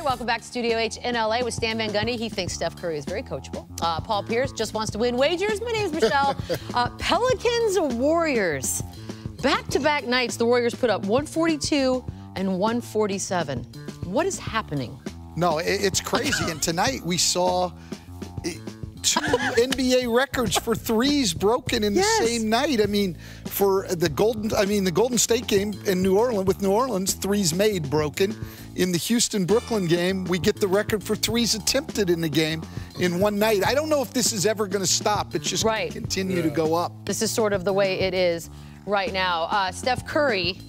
Welcome back to Studio H in LA with Stan Van Gundy. He thinks Steph Curry is very coachable. Paul Pierce just wants to win wagers. My name is Michelle. Pelicans Warriors. Back-to-back nights, the Warriors put up 142 and 147. What is happening? No, it's crazy. And tonight we saw two NBA records for threes broken in the same night. I mean, for the Golden State game in New Orleans, threes made broken. In the Houston-Brooklyn game, we get the record for threes attempted in the game in one night. I don't know if this is ever going to stop. It's just going to continue to go up. This is sort of the way it is right now. Steph Curry,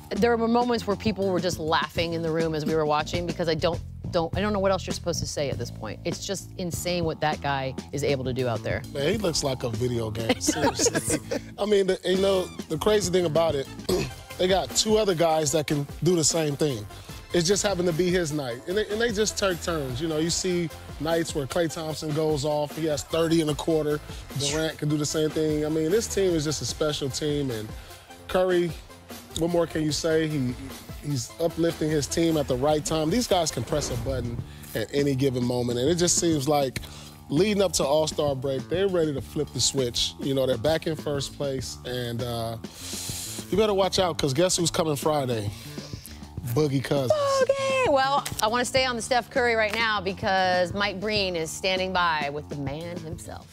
there were moments where people were just laughing in the room as we were watching because I don't know what else you're supposed to say at this point. It's just insane what that guy is able to do out there. Man, he looks like a video game, seriously. I mean, the crazy thing about it, they got two other guys that can do the same thing. It just happened to be his night. And they just take turns. You know, you see nights where Klay Thompson goes off. He has 30 in a quarter. Durant can do the same thing. I mean, this team is just a special team. And Curry, what more can you say? He's uplifting his team at the right time. These guys can press a button at any given moment. And it just seems like leading up to All-Star break, they're ready to flip the switch. You know, they're back in first place. And you better watch out because guess who's coming Friday? Boogie Cousins. Okay, well, I want to stay on the Steph Curry right now because Mike Breen is standing by with the man himself.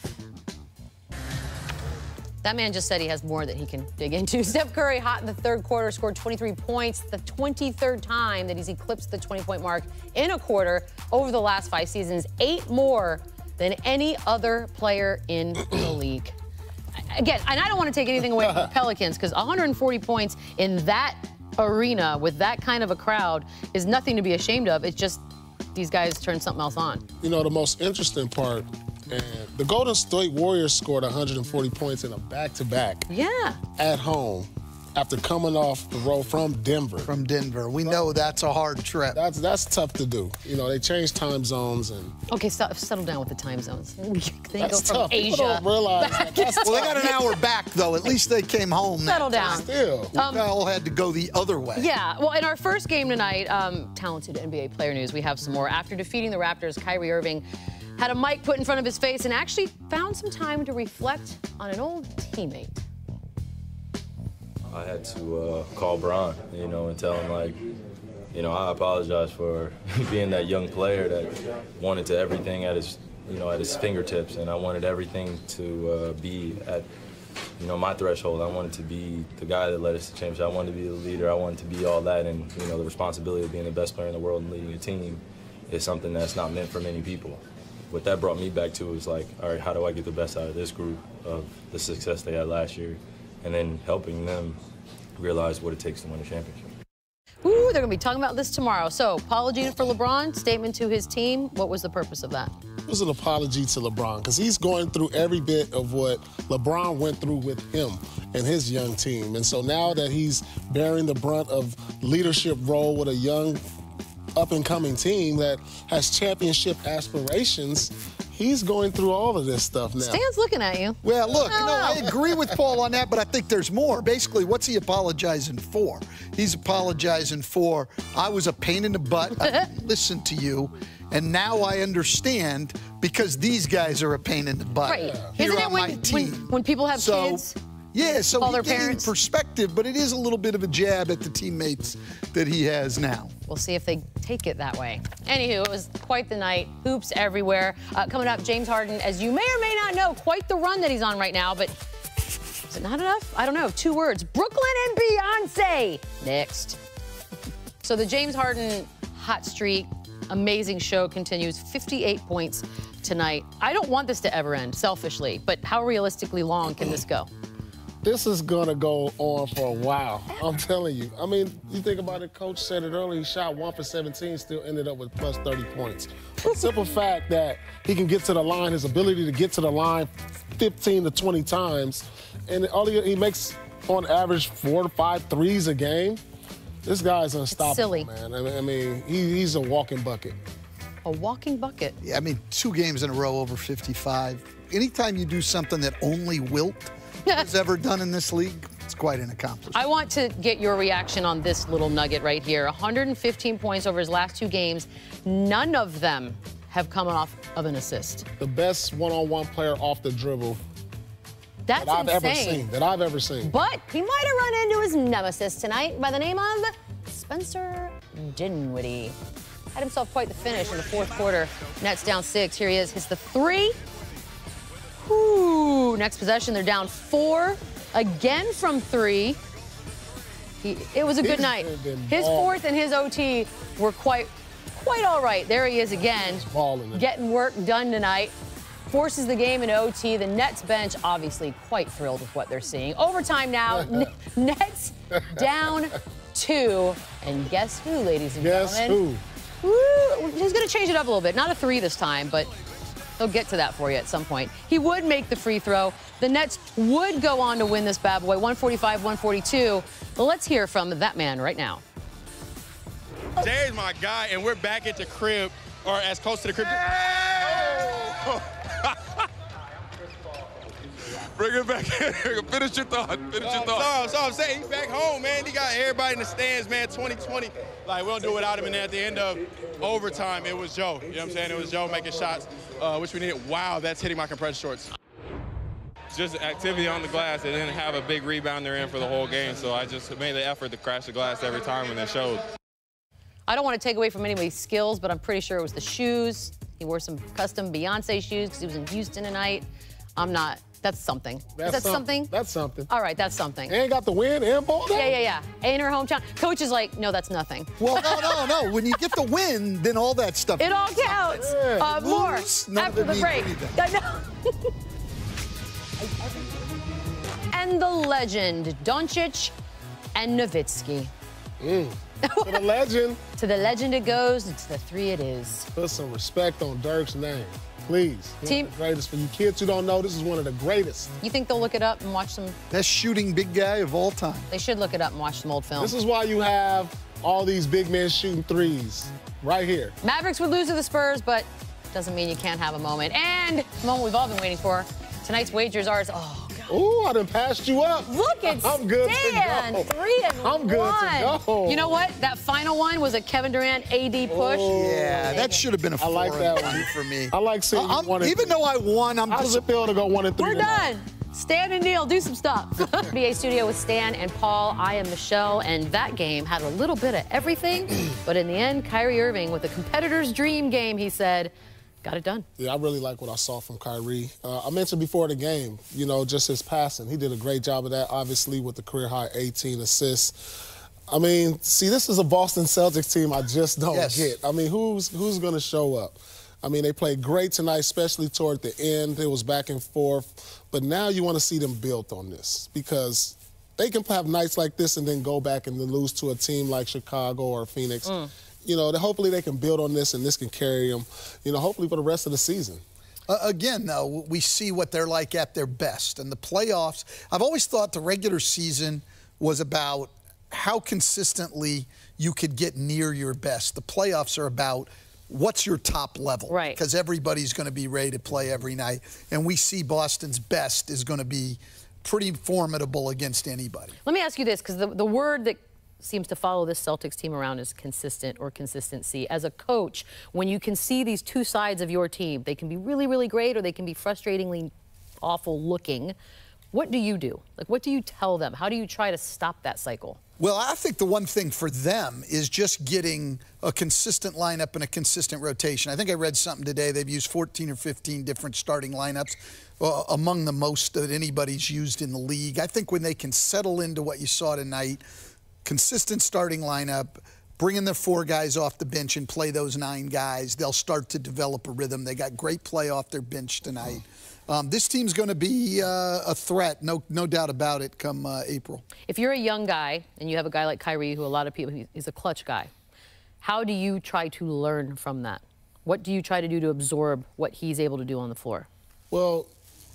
That man just said he has more that he can dig into. Steph Curry, hot in the third quarter, scored 23 points, the 23rd time that he's eclipsed the 20-point mark in a quarter over the last 5 seasons, 8 more than any other player in the league. Again, and I don't want to take anything away from the Pelicans because 140 points in that arena with that kind of a crowd is nothing to be ashamed of. It's just these guys turn something else on. You know, the most interesting part, and the Golden State Warriors scored 140 points in a back-to-back at home after coming off the road from Denver. From Denver. We know that's a hard trip. That's tough to do. You know, they changed time zones. And okay, settle down with the time zones. They that's go from tough. Asia. People don't realize that's well, they got an hour back, though. At least they came home. Settle down. Still. We all had to go the other way. Yeah, well, in our first game tonight, talented NBA player news, we have some more. After defeating the Raptors, Kyrie Irving had a mic put in front of his face and actually found some time to reflect on an old teammate. I had to call Bron, you know, and tell him, like, you know, I apologize for being that young player that wanted to everything at his, you know, at his fingertips, and I wanted everything to be at, you know, my threshold. I wanted to be the guy that led us to championship. I wanted to be the leader. I wanted to be all that, and you know, the responsibility of being the best player in the world and leading a team is something that's not meant for many people. What that brought me back to was like, all right, how do I get the best out of this group of the success they had last year? And then helping them realize what it takes to win a championship. Ooh, they're going to be talking about this tomorrow. So, apology for LeBron, statement to his team. What was the purpose of that? It was an apology to LeBron because he's going through every bit of what LeBron went through with him and his young team. And so now that he's bearing the brunt of leadership role with a young up-and-coming team that has championship aspirations, he's going through all of this stuff now. Stan's looking at you. Well, look, no, I agree with Paul on that, but I think there's more. Basically, what's he apologizing for? He's apologizing for, I was a pain in the butt, I didn't listen to you, and now I understand because these guys are a pain in the butt. Right. Here Isn't it on my team. When people have kids? Yeah, so call he's their getting parents perspective, but it is a little bit of a jab at the teammates that he has now. We'll see if they take it that way. Anywho, it was quite the night. Hoops everywhere. Coming up, James Harden, as you may or may not know, quite the run that he's on right now, but is it not enough? I don't know. 2 words. Brooklyn and Beyonce. Next. So the James Harden hot streak, amazing show continues. 58 points tonight. I don't want this to ever end, selfishly, but how realistically long can this go? This is going to go on for a while, I'm telling you. I mean, you think about it, Coach said it earlier, he shot 1 for 17, still ended up with plus 30 points. The simple fact that he can get to the line, his ability to get to the line 15 to 20 times, and he makes, on average, 4 to 5 threes a game. This guy's unstoppable, silly. Man. I mean, he's a walking bucket. A walking bucket. Yeah, I mean, 2 games in a row over 55. Anytime you do something that only Wilt has ever done in this league, it's quite an accomplishment. I want to get your reaction on this little nugget right here. 115 points over his last 2 games. None of them have come off of an assist. The best one-on-one player off the dribble That's that I've ever seen. But he might have run into his nemesis tonight by the name of Spencer Dinwiddie. Had himself quite the finish in the 4th quarter. Nets down 6. Here he is. Hits the 3. Whew. Next possession, they're down 4. Again from 3. It was a good night. His 4th and his OT were quite all right. There he is again, getting work done tonight. Forces the game into OT. The Nets bench obviously quite thrilled with what they're seeing. Overtime now. Nets down 2. And guess who, ladies and gentlemen? Who? Woo, he's going to change it up a little bit. Not a 3 this time, but he'll get to that for you at some point. He would make the free throw. The Nets would go on to win this bad boy, 145-142. But let's hear from that man right now. Jay's my guy, and we're back at the crib, or as close to the crib. Bring it back. Finish your thought. So I'm saying he's back home, man. He got everybody in the stands, man. 2020. Like, we don't do it without him. And at the end of overtime, it was Joe. You know what I'm saying? It was Joe making shots, which we needed. Wow, that's hitting my compression shorts. Just activity on the glass. They didn't have a big rebounder in for the whole game, so I just made the effort to crash the glass every time, and it showed. I don't want to take away from anybody's skills, but I'm pretty sure it was the shoes. He wore some custom Beyonce shoes because he was in Houston tonight. I'm not. That's something. Is that something? That's something. All right, that's something. And got the win and ball down? Yeah. In her hometown. Coach is like, no, that's nothing. Well, no. When you get the win, then all that stuff. It all counts. More after the break. And the legend, Doncic and Nowitzki. To the legend. To the legend it goes, and to the 3 it is. Put some respect on Dirk's name, please. Team, the greatest. For you kids who don't know, this is one of the greatest. You think they'll look it up and watch some? Best shooting big guy of all time. They should look it up and watch some old film. This is why you have all these big men shooting threes right here. Mavericks would lose to the Spurs, but doesn't mean you can't have a moment. And the moment we've all been waiting for. Tonight's wagers are, Ooh, I done passed you up. Look at I'm good Stan, to go. 3 and 1. I'm good to go. You know what? That final one was a Kevin Durant AD push. Yeah, that should have been a 4 I like that one for me. I like seeing you 1 and 3. Even though I won, I'm How does it feel to go 1 and 3? We're done. Stan and Neil, do some stuff. NBA studio with Stan and Paul. I am Michelle, and that game had a little bit of everything, but in the end, Kyrie Irving with a competitor's dream game, he said, got it done. Yeah, I really like what I saw from Kyrie. I mentioned before the game, just his passing. He did a great job of that, obviously, with the career-high 18 assists. I mean, see, this is a Boston Celtics team I just don't get. I mean, who's going to show up? I mean, they played great tonight, especially toward the end. It was back and forth. But now you want to see them built on this because they can have nights like this and then go back and then lose to a team like Chicago or Phoenix. Hopefully they can build on this and this can carry them, hopefully for the rest of the season. Again, though, we see what they're like at their best. And the playoffs, I've always thought the regular season was about how consistently you could get near your best. The playoffs are about what's your top level. Right. Because everybody's going to be ready to play every night. And we see Boston's best is going to be pretty formidable against anybody. Let me ask you this, because the word that seems to follow this Celtics team around is consistent or consistency. As a coach, when you can see these 2 sides of your team, they can be really, really great or they can be frustratingly awful looking. What do you do? Like, what do you tell them? How do you try to stop that cycle? Well, I think the one thing for them is just getting a consistent lineup and a consistent rotation. I think I read something today. They've used 14 or 15 different starting lineups, among the most that anybody's used in the league. I think when they can settle into what you saw tonight, consistent starting lineup, bringing their 4 guys off the bench and play those 9 guys, they'll start to develop a rhythm. They got great play off their bench tonight. This team's going to be a threat, no doubt about it, come April. If you're a young guy and you have a guy like Kyrie, who a lot of people, he's a clutch guy, how do you try to learn from that? What do you try to do to absorb what he's able to do on the floor? Well,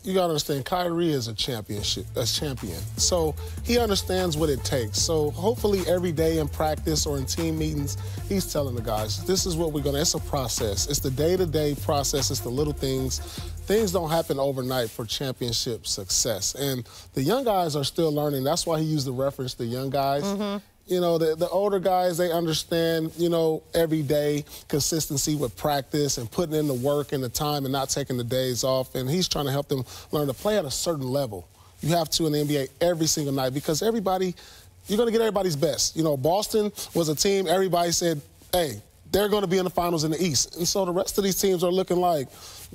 you got to understand, Kyrie is a champion. So he understands what it takes. So hopefully every day in practice or in team meetings, he's telling the guys, this is what we're going to, it's a process. It's the day-to-day process. It's the little things. Things don't happen overnight for championship success. And the young guys are still learning. That's why he used the reference to young guys. You know, the older guys, they understand, you know, every day consistency with practice and putting in the work and the time and not taking the days off. And he's trying to help them learn to play at a certain level. You have to in the NBA every single night because everybody, you're going to get everybody's best. You know, Boston was a team, everybody said, hey, they're going to be in the finals in the East. And so the rest of these teams are looking like,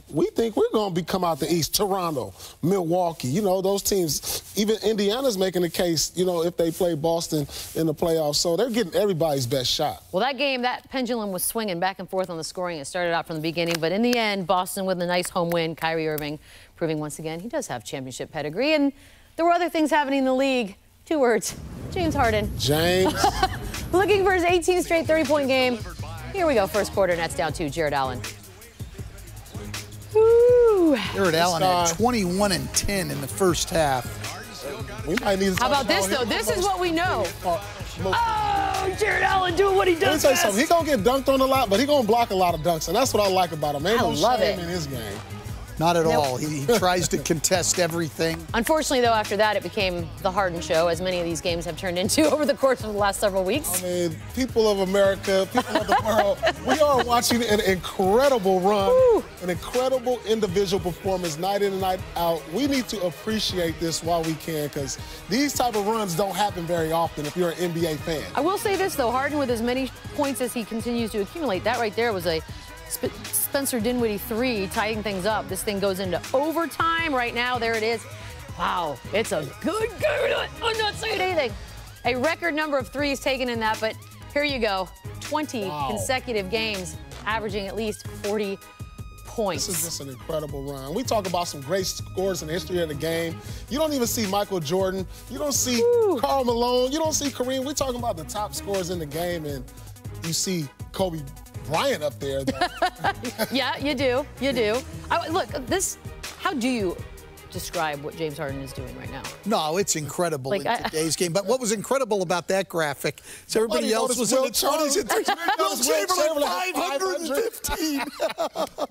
we think we're going to come out the East. Toronto, Milwaukee, you know, those teams. Even Indiana's making the case, you know, if they play Boston in the playoffs. So they're getting everybody's best shot. Well, that game, that pendulum was swinging back and forth on the scoring. It started out from the beginning. But in the end, Boston with a nice home win. Kyrie Irving proving once again he does have championship pedigree. And there were other things happening in the league. 2 words. James Harden. James. Looking for his 18th straight 30-point game. Here we go. First quarter, Nets down 2. Jared Allen. Woo. Jared Allen had 21 and 10 in the first half. We might need to How about this, though? This is what we know. Oh, Jared Allen doing what he does Let me tell you best. something. He's going to get dunked on a lot, but he's going to block a lot of dunks, and that's what I like about him. Ain't no love shame it. in his game. Not at all. He tries to contest everything. Unfortunately, though, after that, it became the Harden show, as many of these games have turned into over the course of the last several weeks. I mean, people of America, people of the world, we are watching an incredible run, an incredible individual performance night in and night out. We need to appreciate this while we can because these type of runs don't happen very often if you're an NBA fan. I will say this, though. Harden, with as many points as he continues to accumulate, that right there was a Spencer Dinwiddie 3, tying things up. This thing goes into overtime right now. There it is. Wow, it's a good game. I'm not saying anything. A record number of threes taken in that, but here you go. 20 consecutive games, averaging at least 40 points. This is just an incredible run. We talk about some great scores in the history of the game. You don't even see Michael Jordan. You don't see Karl Malone. You don't see Kareem. We're talking about the top scorers in the game, and you see Kobe Bryant up there. Yeah, you do. You do. Look, this, how do you describe what James Harden is doing right now? No, it's incredible in today's game. But what was incredible about that graphic is everybody else was in the 20s and 30s. Will Chamberlain, 515.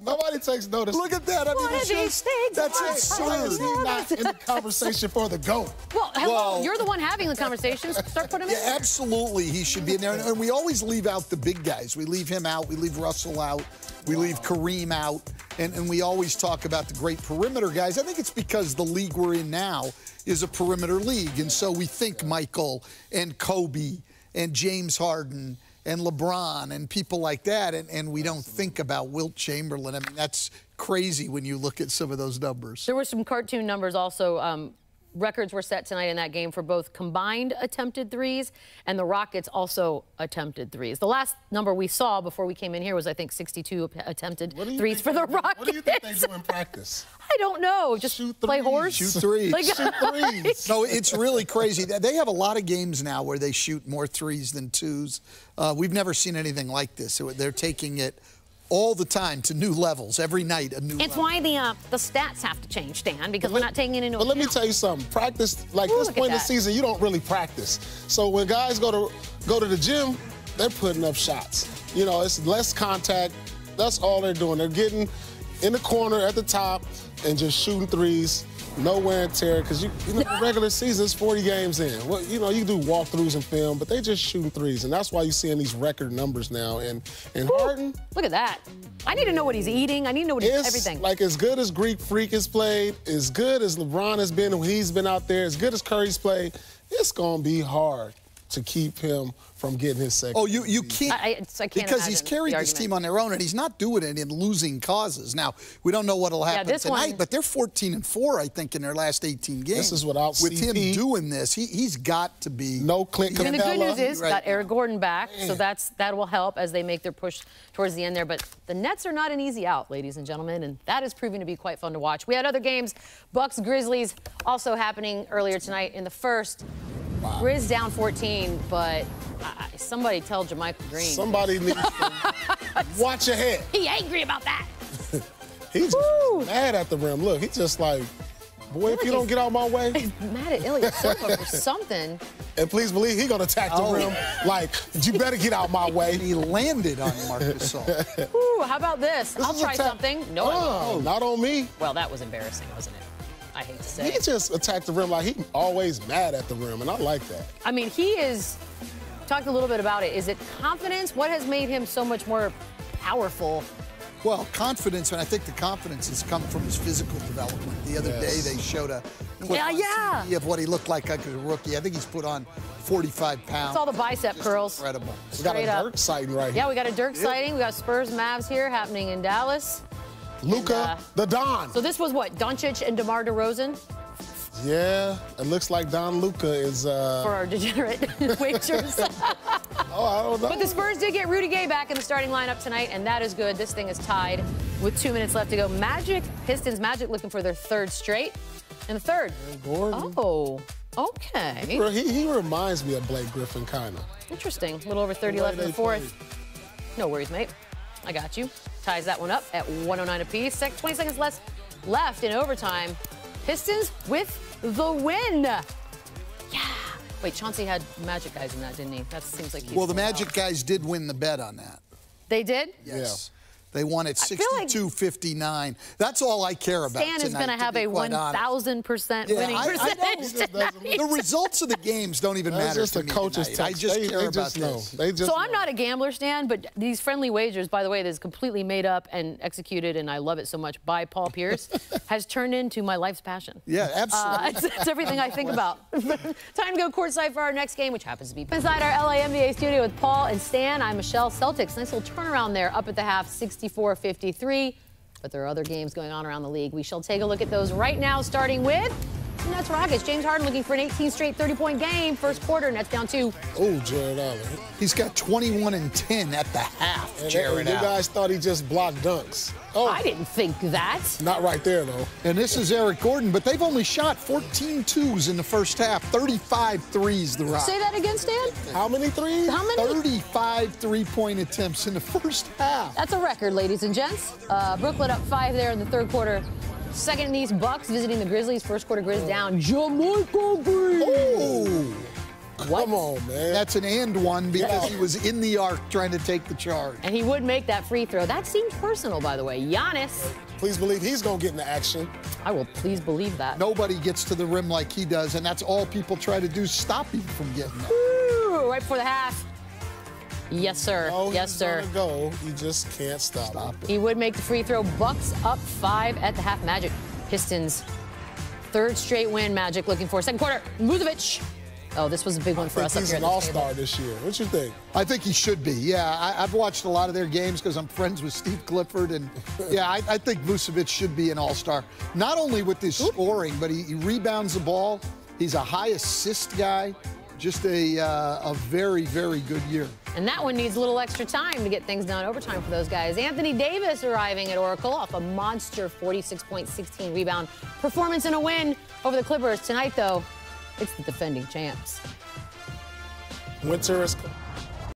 Nobody takes notice. Look at that. I mean, it's just, that's absurd. He's not in the conversation for the GOAT. Well, hello, you're the one having the conversations. Start putting him in. Yeah, absolutely, he should be in there. And we always leave out the big guys. We leave him out. We leave Russell out. We leave Kareem out. And we always talk about the great perimeter guys. I think it's because the league we're in now is a perimeter league. And so we think Michael and Kobe and James Harden and LeBron and people like that. And we don't think about Wilt Chamberlain. I mean, that's crazy when you look at some of those numbers. There were some cartoon numbers also. Records were set tonight in that game for both combined attempted threes and the Rockets also attempted threes. The last number we saw before we came in here was, I think, 62 attempted threes for the Rockets. What do you think they do in practice? I don't know. Just play horse? Shoot threes. Shoot threes. No, it's really crazy. They have a lot of games now where they shoot more threes than twos. We've never seen anything like this. So they're taking it all the time to new levels, every night a new level. It's why the stats have to change, Dan, because we're not taking it into account. But let me tell you something. Practice, like this point in the season, you don't really practice. So when guys go to the gym, they're putting up shots. You know, it's less contact. That's all they're doing. They're getting in the corner at the top and just shooting threes. No wear and tear, because you know, the regular season is 40 games in. Well, you know, you do walkthroughs and film, but they just shooting threes, and that's why you're seeing these record numbers now. And Harden, look at that. I need to know what he's eating. I need to know what he's everything. Like, as good as Greek Freak has played, as good as LeBron has been when he's been out there, as good as Curry's played, it's going to be hard to keep him from getting his second. Oh, you can't. I can't because he's carried this team on their own, and he's not doing it in losing causes. Now, we don't know what will happen tonight, but they're 14-4, I think, in their last 18 games. This is without With CP. him doing this, he's got to be. No Clint Capella. And the good news is, got Eric Gordon back, so that will help as they make their push towards the end there. But the Nets are not an easy out, ladies and gentlemen, and that is proving to be quite fun to watch. We had other games, Bucks-Grizzlies, also happening earlier tonight in the first. Wow. Grizz down 14, but somebody tell Jermichael Green. Somebody needs to watch ahead. He angry about that. He's just mad at the rim. Look, he's just like, Boy, if you don't get out my way. He's mad at Ilya Silva for something. And please believe he's going to attack the rim like, you better get out my way. He landed on Marcus Gasol. Ooh, how about this? I'll try something. No, I won't. Not on me. Well, that was embarrassing, wasn't it? I hate to say He just attacked the rim like he's always mad at the rim, and I like that. I mean, he is, talked a little bit about it. Is it confidence? What has made him so much more powerful? Well, confidence, and I think the confidence has come from his physical development. The other day they showed a clip on TV of what he looked like as a rookie. I think he's put on 45 pounds. It's all the bicep curls. Incredible. We got a Dirk sighting right here. Yeah, we got a Dirk sighting. We got Spurs-Mavs here happening in Dallas. Luka, the Don. So this was what, Doncic and DeMar DeRozan? Yeah, it looks like Don Luka is... For our degenerate wagers. Oh, I don't know. But the Spurs did get Rudy Gay back in the starting lineup tonight, and that is good. This thing is tied with 2 minutes left to go. Pistons looking for their third straight. And the third. Gordon. Oh, okay. He reminds me of Blake Griffin, kind of. Interesting. A little over 30 left in the fourth. No worries, mate. I got you. Ties that one up at 109 apiece. 20 seconds left in overtime. Pistons with the win. Yeah. Wait, Chauncey had Magic guys in that, didn't he? That seems like he's... Well, the Magic guys did win the bet on that. They did? Yes. Yeah. They won at 62-59. That's all I care about Stan is going to have a 1,000% winning percentage. The results of the games don't even matter just to me coaches I just care about this. So I'm not a gambler, Stan, but these friendly wagers, by the way, that is completely made up and executed, and I love it so much, by Paul Pierce, has turned into my life's passion. Yeah, absolutely. It's everything I think about. Time to go courtside for our next game, which happens to be inside our LA NBA studio with Paul and Stan. I'm Michelle. Celtics, nice little turnaround there, up at the half, 64-53, but there are other games going on around the league. We shall take a look at those right now, starting with Nets Rockets. James Harden looking for an 18 straight 30-point game. First quarter, Nets down 2. Oh, Jared Allen. He's got 21 and 10 at the half, Jared Allen. You guys thought he just blocked dunks. Oh, I didn't think that. Not right there, though. And this is Eric Gordon, but they've only shot 14 twos in the first half, 35 threes, the Rockets. Say that again, Stan? How many threes? How many? 35 three-point attempts in the first half. That's a record, ladies and gents. Brooklyn up 5 there in the third quarter. Second in these, Bucks visiting the Grizzlies. First quarter, Grizz down. Jermichael Green. Oh. Come on, man. That's an and one because he was in the arc trying to take the charge. And he would make that free throw. That seemed personal, by the way. Giannis. Please believe he's going to get into action. I will please believe that. Nobody gets to the rim like he does, and that's all people try to do, stop him from getting there. Ooh, right before the half. Yes, sir. Oh, yes, sir. He's gonna go. You just can't stop it. He would make the free throw. Bucks up 5 at the half. Magic. Pistons. Third straight win. Magic looking for second quarter. Muzovic. Oh, this was a big one for us up here at the table. He's an all-star this year. What you think? I think he should be. Yeah, I've watched a lot of their games because I'm friends with Steve Clifford, and yeah, I think Vucevic should be an all-star. Not only with his scoring, but he rebounds the ball. He's a high assist guy. Just a very, very good year. And that one needs a little extra time to get things done. Overtime for those guys. Anthony Davis arriving at Oracle off a monster 46-point, 16-rebound performance and a win over the Clippers. Tonight, though, it's the defending champs. Winter is